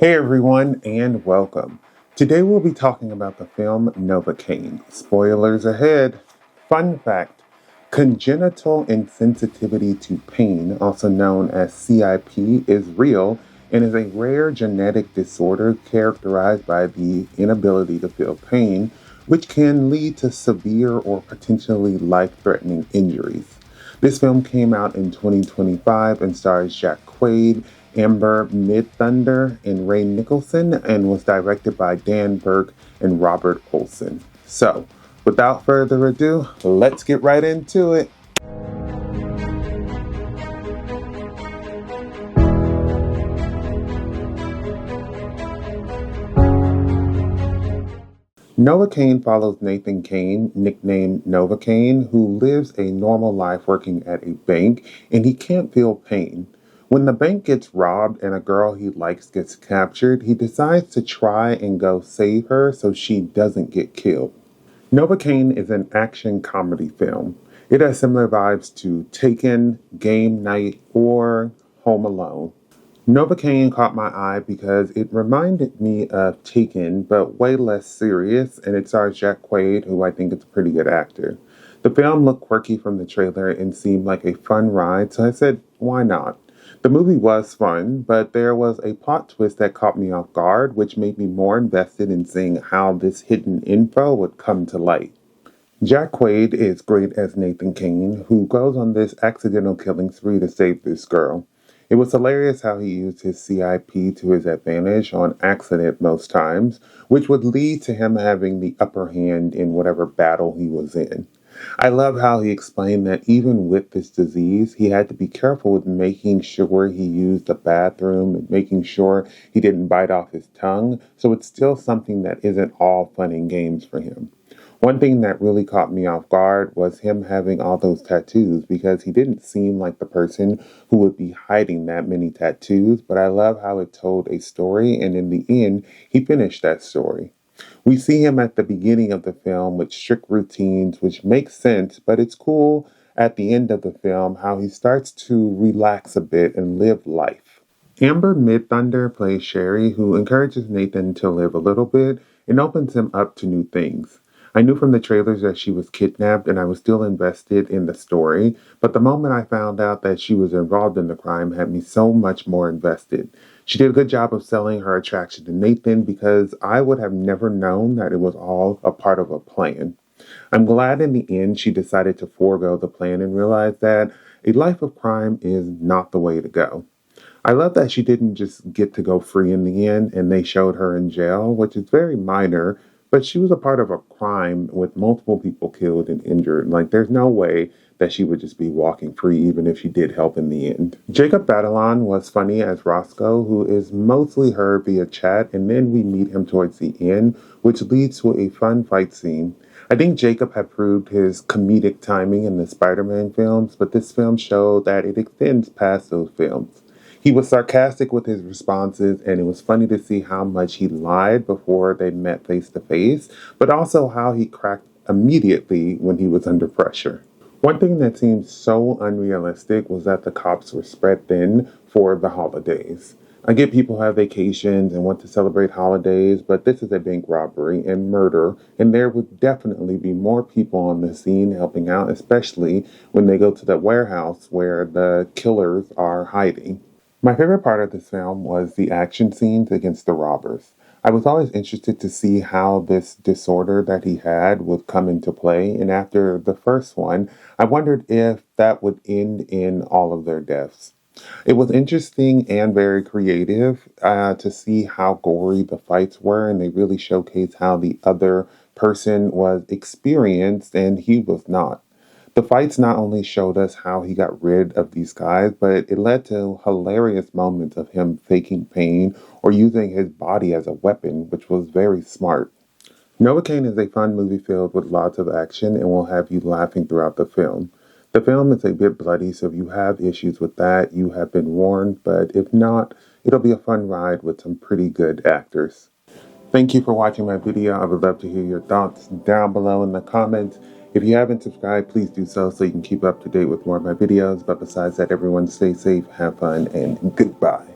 Hey everyone, and welcome. Today we'll be talking about the film Novocaine. Spoilers ahead. Fun fact: congenital insensitivity to pain, also known as CIP, is real and is a rare genetic disorder characterized by the inability to feel pain, which can lead to severe or potentially life-threatening injuries. This film came out in 2025 and stars Jack Quaid, Amber Midthunder, and Nicholson, and was directed by Berk and Robert Olsen. So, without further ado, let's get right into it. Novocaine follows Nathan Kane, nicknamed Novocaine, who lives a normal life working at a bank, and he can't feel pain. When the bank gets robbed and a girl he likes gets captured, he decides to try and go save her so she doesn't get killed. Novocaine is an action comedy film. It has similar vibes to Taken, Game Night, or Home Alone. Novocaine caught my eye because it reminded me of Taken, but way less serious, and it stars Jack Quaid, who I think is a pretty good actor. The film looked quirky from the trailer and seemed like a fun ride, so I said, why not? The movie was fun, but there was a plot twist that caught me off guard, which made me more invested in seeing how this hidden info would come to light. Jack Quaid is great as Nathan Kane, who goes on this accidental killing spree to save this girl. It was hilarious how he used his CIP to his advantage on accident most times, which would lead to him having the upper hand in whatever battle he was in. I love how he explained that even with this disease, he had to be careful with making sure he used the bathroom and making sure he didn't bite off his tongue, so it's still something that isn't all fun and games for him. One thing that really caught me off guard was him having all those tattoos because he didn't seem like the person who would be hiding that many tattoos, but I love how it told a story, and in the end, he finished that story. We see him at the beginning of the film with strict routines, which makes sense, but it's cool at the end of the film how he starts to relax a bit and live life. Amber Midthunder plays Sherry, who encourages Nathan to live a little bit and opens him up to new things. I knew from the trailers that she was kidnapped and I was still invested in the story, but the moment I found out that she was involved in the crime had me so much more invested. She did a good job of selling her attraction to Nathan because I would have never known that it was all a part of a plan. I'm glad in the end she decided to forego the plan and realize that a life of crime is not the way to go. I love that she didn't just get to go free in the end and they showed her in jail, which is very minor, but she was a part of a crime with multiple people killed and injured. Like, there's no way that she would just be walking free, even if she did help in the end. Jacob Batalon was funny as Roscoe, who is mostly heard via chat, and then we meet him towards the end, which leads to a fun fight scene. I think Jacob had proved his comedic timing in the Spider-Man films, but this film showed that it extends past those films. He was sarcastic with his responses, and it was funny to see how much he lied before they met face to face, but also how he cracked immediately when he was under pressure. One thing that seemed so unrealistic was that the cops were spread thin for the holidays. I get people have vacations and want to celebrate holidays, but this is a bank robbery and murder, and there would definitely be more people on the scene helping out, especially when they go to the warehouse where the killers are hiding. My favorite part of this film was the action scenes against the robbers. I was always interested to see how this disorder that he had would come into play, and after the first one, I wondered if that would end in all of their deaths. It was interesting and very creative to see how gory the fights were, and they really showcased how the other person was experienced and he was not. The fights not only showed us how he got rid of these guys, but it led to hilarious moments of him faking pain or using his body as a weapon, which was very smart. Novocaine is a fun movie filled with lots of action and will have you laughing throughout the film. The film is a bit bloody, so if you have issues with that, you have been warned, but if not, it'll be a fun ride with some pretty good actors. Thank you for watching my video. I would love to hear your thoughts down below in the comments. If you haven't subscribed, please do so you can keep up to date with more of my videos. But besides that, everyone stay safe, have fun, and goodbye.